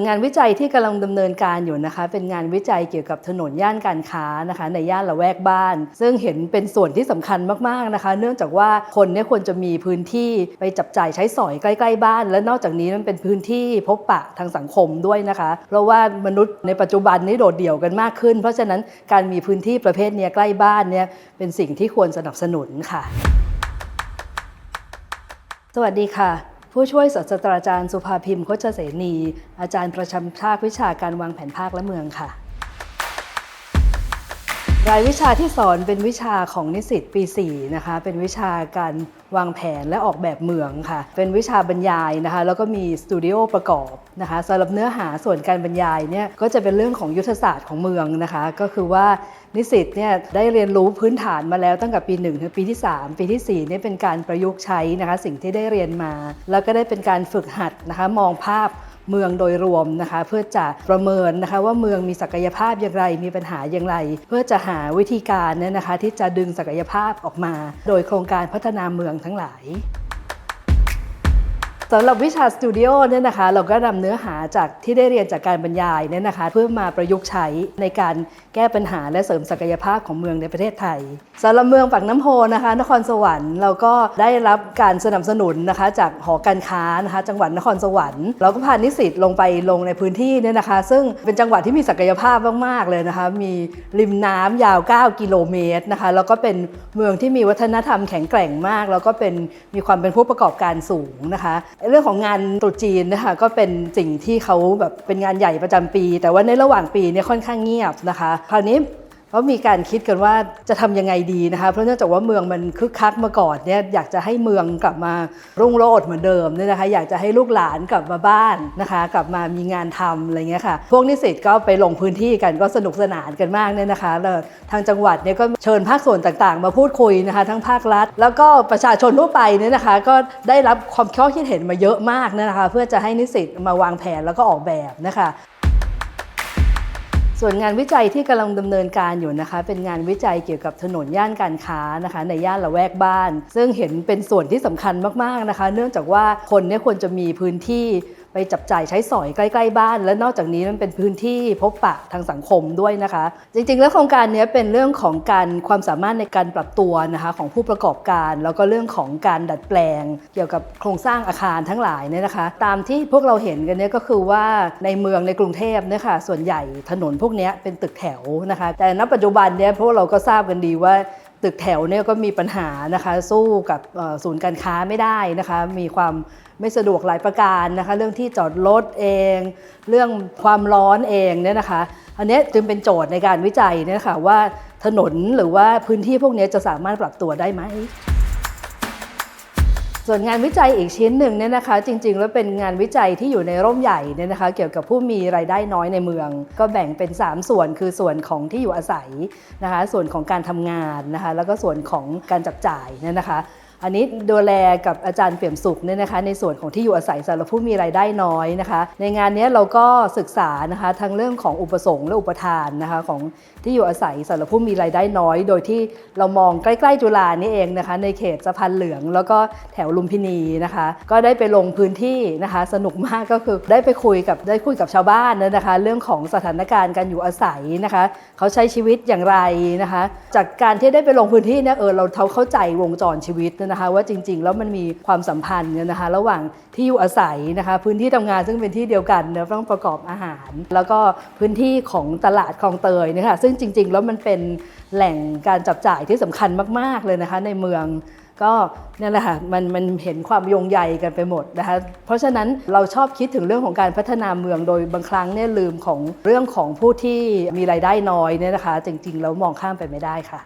งานวิจัยที่กำลังดำเนินการอยู่นะคะเป็นงานวิจัยเกี่ยวกับถนนย่านการค้านะคะในย่านละแวกบ้านซึ่งเห็นเป็นส่วนที่สำคัญมากๆนะคะเนื่องจากว่าคนเนี่ยควรจะมีพื้นที่ไปจับจ่ายใช้สอยใกล้ๆบ้านและนอกจากนี้มันเป็นพื้นที่พบปะทางสังคมด้วยนะคะเพราะว่ามนุษย์ในปัจจุบันนี้โดดเดี่ยวกันมากขึ้นเพราะฉะนั้นการมีพื้นที่ประเภทนี้ใกล้บ้านเนี่ยเป็นสิ่งที่ควรสนับสนุนค่ะสวัสดีค่ะผู้ช่วยศาสตราจารย์สุภาพิมพ์โคชเสนีอาจารย์ประจำภาควิชาการวางแผนภาคและเมืองค่ะรายวิชาที่สอนเป็นวิชาของนิสิตปี 4 นะคะเป็นวิชาการวางแผนและออกแบบเมืองค่ะเป็นวิชาบรรยายนะคะแล้วก็มีสตูดิโอประกอบนะคะสำหรับเนื้อหาส่วนการบรรยายเนี่ยก็จะเป็นเรื่องของยุทธศาสตร์ของเมืองนะคะก็คือว่านิสิตเนี่ยได้เรียนรู้พื้นฐานมาแล้วตั้งแต่ปี 1 ถึงปีที่ 3 ปีที่ 4 เนี่ยเป็นการประยุกต์ใช้นะคะสิ่งที่ได้เรียนมาแล้วก็ได้เป็นการฝึกหัดนะคะมองภาพเมืองโดยรวมนะคะเพื่อจะประเมินนะคะว่าเมืองมีศักยภาพอย่างไรมีปัญหาอย่างไรเพื่อจะหาวิธีการเนี่ยนะคะที่จะดึงศักยภาพออกมาโดยโครงการพัฒนาเมืองทั้งหลายสำหรับวิชาสตูดิโอเนี่ยนะคะเราก็นำเนื้อหาจากที่ได้เรียนจากการบรรยายเนี่ยนะคะเพื่อมาประยุกต์ใช้ในการแก้ปัญหาและเสริมศักยภาพของเมืองในประเทศไทยสำหรับเมืองปากน้ำโพนะคะนครสวรรค์เราก็ได้รับการสนับสนุนนะคะจากหอการค้านะคะจังหวัดนครสวรรค์เราก็พานิสิตลงในพื้นที่เนี่ยนะคะซึ่งเป็นจังหวัดที่มีศักยภาพมากๆเลยนะคะมีริมน้ำยาว9 กิโลเมตรนะคะแล้วก็เป็นเมืองที่มีวัฒนธรรมแข็งแกร่งมากแล้วก็มีความเป็นผู้ประกอบการสูงนะคะเรื่องของงานตรุษจีนนะคะก็เป็นสิ่งที่เขาแบบเป็นงานใหญ่ประจำปีแต่ว่าในระหว่างปีเนี่ยค่อนข้างเงียบนะคะคราวนี้เขามีการคิดกันว่าจะทำยังไงดีนะคะเพราะเนื่องจากว่าเมืองมันคึกคักมาก่อนเนี่ยอยากจะให้เมืองกลับมารุ่งโรจน์เหมือนเดิมเนี่ยนะคะอยากจะให้ลูกหลานกลับมาบ้านนะคะกลับมามีงานทำอะไรเงี้ยค่ะพวกนิสิตก็ไปลงพื้นที่กันก็สนุกสนานกันมากเนี่ยนะคะแล้วทางจังหวัดเนี่ยก็เชิญภาคส่วนต่างๆมาพูดคุยนะคะทั้งภาครัฐแล้วก็ประชาชนทั่วไปเนี่ยนะคะก็ได้รับความข้อคิดเห็นมาเยอะมากนะคะเพื่อจะให้นิสิตมาวางแผนแล้วก็ออกแบบนะคะส่วนงานวิจัยที่กำลังดำเนินการอยู่นะคะเป็นงานวิจัยเกี่ยวกับถนนย่านการค้านะคะในย่านละแวกบ้านซึ่งเห็นเป็นส่วนที่สำคัญมากๆนะคะเนื่องจากว่าคนเนี่ยควรจะมีพื้นที่ไปจับจ่ายใช้สอยใกล้ๆบ้านและนอกจากนี้มันเป็นพื้นที่พบปะทางสังคมด้วยนะคะจริงๆแล้วโครงการนี้เป็นเรื่องของความสามารถในการปรับตัวนะคะของผู้ประกอบการแล้วก็เรื่องของการดัดแปลงเกี่ยวกับโครงสร้างอาคารทั้งหลายเนี่ยนะคะตามที่พวกเราเห็นกันเนี่ยก็คือว่าในเมืองในกรุงเทพเนี่ยค่ะส่วนใหญ่ถนนพวกนี้เป็นตึกแถวนะคะแต่ณปัจจุบันเนี่ยพวกเราก็ทราบกันดีว่าตึกแถวเนี่ยก็มีปัญหานะคะสู้กับศูนย์การค้าไม่ได้นะคะมีความไม่สะดวกหลายประการนะคะเรื่องที่จอดรถเองเรื่องความร้อนเองเนี่ยนะคะอันนี้จึงเป็นโจทย์ในการวิจัยเนี่ยค่ะว่าถนนหรือว่าพื้นที่พวกนี้จะสามารถปรับตัวได้ไหมส่วนงานวิจัยอีกชิ้นหนึ่งเนี่ยนะคะจริงๆแล้วเป็นงานวิจัยที่อยู่ในร่มใหญ่เนี่ยนะคะเกี่ยวกับผู้มีรายได้น้อยในเมืองก็แบ่งเป็น3ส่วนคือส่วนของที่อยู่อาศัยนะคะส่วนของการทำงานนะคะแล้วก็ส่วนของการจับจ่ายเนี่ยนะคะอันนี้ดูแลกับอาจารย์เปี่ยมสุขเนี่ยนะคะในส่วนของที่อยู่อาศัยสำหรับผู้มีรายได้น้อยนะคะในงานนี้เราก็ศึกษานะคะทั้งเรื่องของอุปสงค์และอุปทานนะคะของที่อยู่อาศัยสำหรับผู้มีรายได้น้อยโดยที่เรามองใกล้ๆจุฬานี่เองนะคะในเขตสะพานเหลืองแล้วก็แถวลุมพินีนะคะก็ได้ไปลงพื้นที่นะคะสนุกมากก็คือได้คุยกับชาวบ้านนะคะเรื่องของสถานการณ์การอยู่อาศัยนะคะเขาใช้ชีวิตอย่างไรนะคะจากการที่ได้ไปลงพื้นที่เนี่ยเราเข้าใจวงจรชีวิตนะคะว่าจริงๆแล้วมันมีความสัมพันธ์นะคะระหว่างที่อยู่อาศัยนะคะพื้นที่ทำงานซึ่งเป็นที่เดียวกันต้องประกอบอาหารแล้วก็พื้นที่ของตลาดคลองเตยนะคะซึ่งจริงๆแล้วมันเป็นแหล่งการจับจ่ายที่สำคัญมากๆเลยนะคะในเมืองก็นี่แหละค่ะมันเห็นความโยงใยกันไปหมดนะคะเพราะฉะนั้นเราชอบคิดถึงเรื่องของการพัฒนาเมืองโดยบางครั้งเนี่ยลืมของเรื่องของผู้ที่มีรายได้น้อยเนี่ยนะคะจริงๆแล้วมองข้ามไปไม่ได้ค่ะ